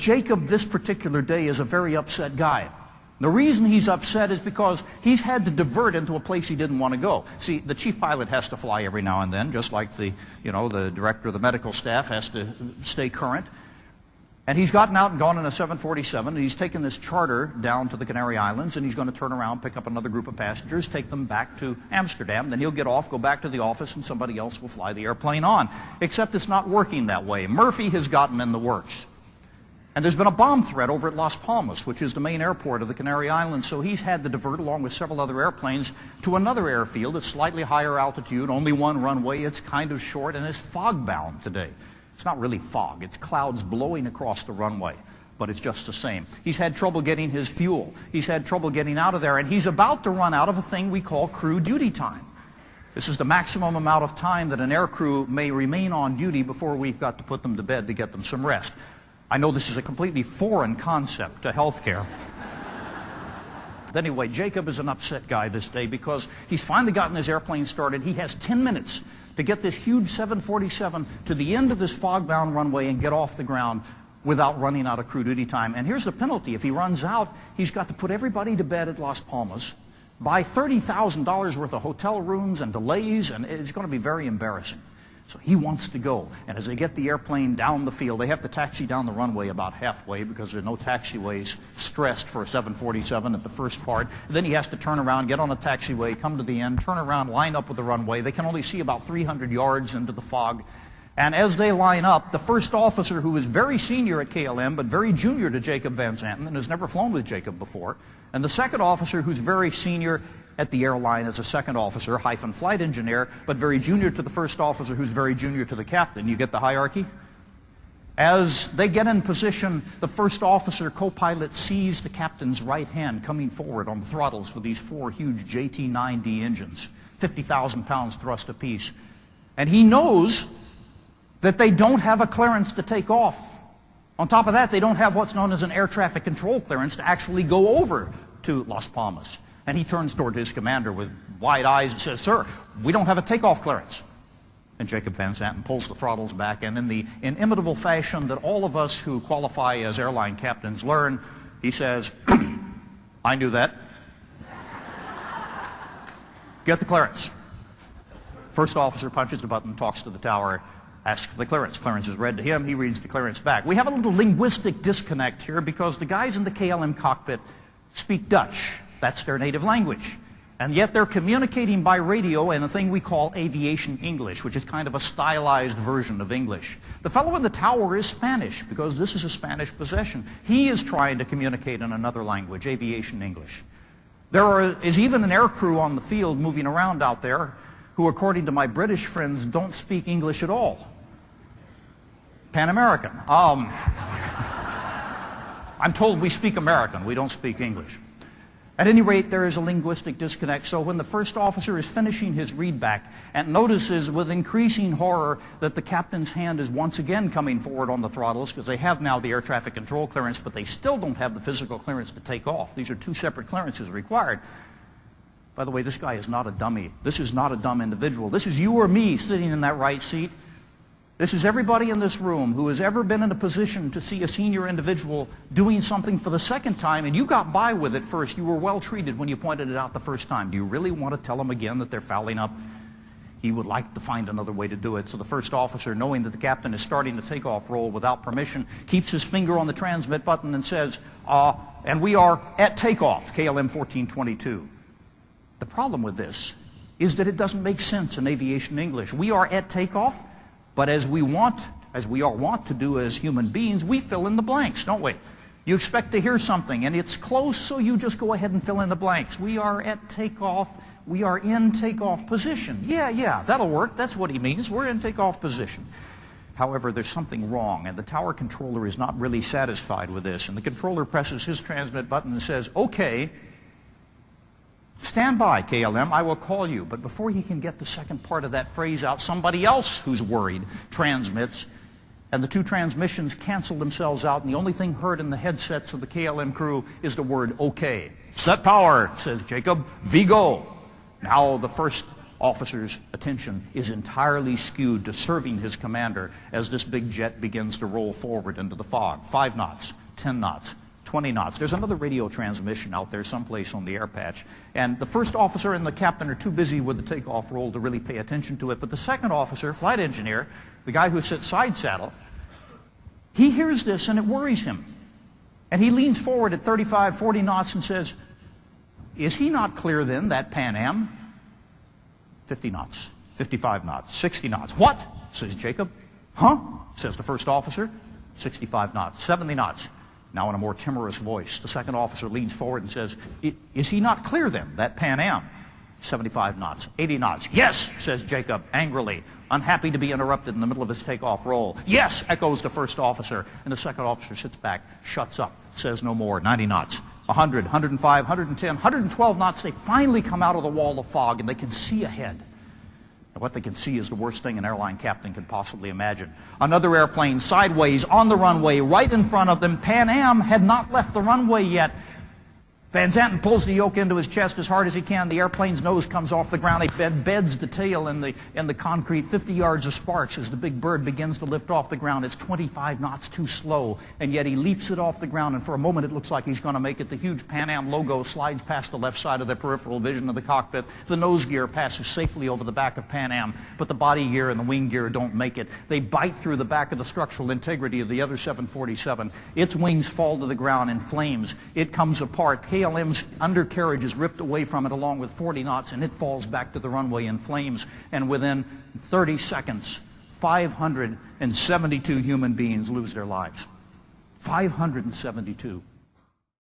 Jacob, this particular day, is a very upset guy. The reason he's upset is because he's had to divert into a place he didn't want to go. See, the chief pilot has to fly every now and then, just like the director of the medical staff has to stay current. And he's gotten out and gone in a 747, and he's taken this charter down to the Canary Islands, and he's going to turn around, pick up another group of passengers, take them back to Amsterdam. Then he'll get off, go back to the office, and somebody else will fly the airplane on. Except it's not working that way. Murphy has gotten in the works. And there's been a bomb threat over at Las Palmas, which is the main airport of the Canary Islands, so he's had to divert, along with several other airplanes, to another airfield at slightly higher altitude, only one runway, it's kind of short, and it's fog-bound today. It's not really fog, it's clouds blowing across the runway, but it's just the same. He's had trouble getting his fuel, he's had trouble getting out of there, and he's about to run out of a thing we call crew duty time. This is the maximum amount of time that an aircrew may remain on duty before we've got to put them to bed to get them some rest. I know this is a completely foreign concept to healthcare. Anyway, Jacob is an upset guy this day because he's finally gotten his airplane started. He has 10 minutes to get this huge 747 to the end of this fog-bound runway and get off the ground without running out of crew duty time. And here's the penalty. If he runs out, he's got to put everybody to bed at Las Palmas, buy $30,000 worth of hotel rooms and delays, and it's going to be very embarrassing. So he wants to go, and as they get the airplane down the field, they have to taxi down the runway about halfway because there are no taxiways stressed for a 747 at the first part. And then he has to turn around, get on a taxiway, come to the end, turn around, line up with the runway. They can only see about 300 yards into the fog. And as they line up, the first officer, who is very senior at KLM but very junior to Jacob Van Zanten and has never flown with Jacob before, and the second officer, who's very senior at the airline as a second officer, hyphen flight engineer, but very junior to the first officer, who's very junior to the captain. You get the hierarchy? As they get in position, the first officer, co-pilot, sees the captain's right hand coming forward on the throttles for these four huge JT9D engines, 50,000 pounds thrust apiece. And he knows that they don't have a clearance to take off. On top of that, they don't have what's known as an air traffic control clearance to actually go over to Las Palmas. And he turns toward his commander with wide eyes and says, "Sir, we don't have a takeoff clearance." And Jacob Van Zanten pulls the throttles back, and in the inimitable fashion that all of us who qualify as airline captains learn, he says, "I knew that. Get the clearance." First officer punches the button, talks to the tower, asks for the clearance. Clearance is read to him. He reads the clearance back. We have a little linguistic disconnect here because the guys in the KLM cockpit speak Dutch. That's their native language. And yet they're communicating by radio in a thing we call aviation English, which is kind of a stylized version of English. The fellow in the tower is Spanish because this is a Spanish possession. He is trying to communicate in another language, aviation English. There is even an aircrew on the field moving around out there who, according to my British friends, don't speak English at all. Pan American. I'm told we speak American, we don't speak English. At any rate, there is a linguistic disconnect, so when the first officer is finishing his readback and notices with increasing horror that the captain's hand is once again coming forward on the throttles, because they have now the air traffic control clearance, but they still don't have the physical clearance to take off. These are two separate clearances required. By the way, this guy is not a dummy. This is not a dumb individual. This is you or me sitting in that right seat. This is everybody in this room who has ever been in a position to see a senior individual doing something for the second time, and you got by with it first. You were well treated when you pointed it out the first time. Do you really want to tell them again that they're fouling up? He would like to find another way to do it. So the first officer, knowing that the captain is starting the takeoff roll without permission, keeps his finger on the transmit button and says, and we are at takeoff, KLM 1422. The problem with this is that it doesn't make sense in aviation English. We are at takeoff. But as we are wont to do as human beings, we fill in the blanks, don't we? You expect to hear something, and it's close, so you just go ahead and fill in the blanks. We are at takeoff. We are in takeoff position. Yeah, that'll work. That's what he means. We're in takeoff position. However, there's something wrong, and the tower controller is not really satisfied with this. And the controller presses his transmit button and says, "Okay, stand by, KLM, I will call you." But before he can get the second part of that phrase out, somebody else who's worried transmits, and the two transmissions cancel themselves out, and the only thing heard in the headsets of the KLM crew is the word "okay." "Set power," says Jacob. "V go." Now the first officer's attention is entirely skewed to serving his commander as this big jet begins to roll forward into the fog. 5 knots, 10 knots, 20 knots. There's another radio transmission out there someplace on the air patch. And the first officer and the captain are too busy with the takeoff roll to really pay attention to it. But the second officer, flight engineer, the guy who sits side saddle, he hears this and it worries him. And he leans forward at 35, 40 knots and says, "Is he not clear then, that Pan Am?" 50 knots, 55 knots, 60 knots. "What?" says Jacob. "Huh?" says the first officer. 65 knots, 70 knots. Now in a more timorous voice, the second officer leans forward and says, "Is he not clear then, that Pan Am?" 75 knots, 80 knots. "Yes," says Jacob angrily, unhappy to be interrupted in the middle of his takeoff roll. "Yes," echoes the first officer, and the second officer sits back, shuts up, says no more. 90 knots, 100, 105, 110, 112 knots. They finally come out of the wall of fog, and they can see ahead. And what they can see is the worst thing an airline captain can possibly imagine. Another airplane sideways on the runway right in front of them. Pan Am had not left the runway yet. Van Zanten pulls the yoke into his chest as hard as he can. The airplane's nose comes off the ground. He beds the tail in the concrete. 50 yards of sparks as the big bird begins to lift off the ground. It's 25 knots too slow, and yet he leaps it off the ground, and for a moment it looks like he's going to make it. The huge Pan Am logo slides past the left side of the peripheral vision of the cockpit. The nose gear passes safely over the back of Pan Am, but the body gear and the wing gear don't make it. They bite through the back of the structural integrity of the other 747. Its wings fall to the ground in flames. It comes apart. KLM's undercarriage is ripped away from it along with 40 knots, and it falls back to the runway in flames. And within 30 seconds, 572 human beings lose their lives. 572.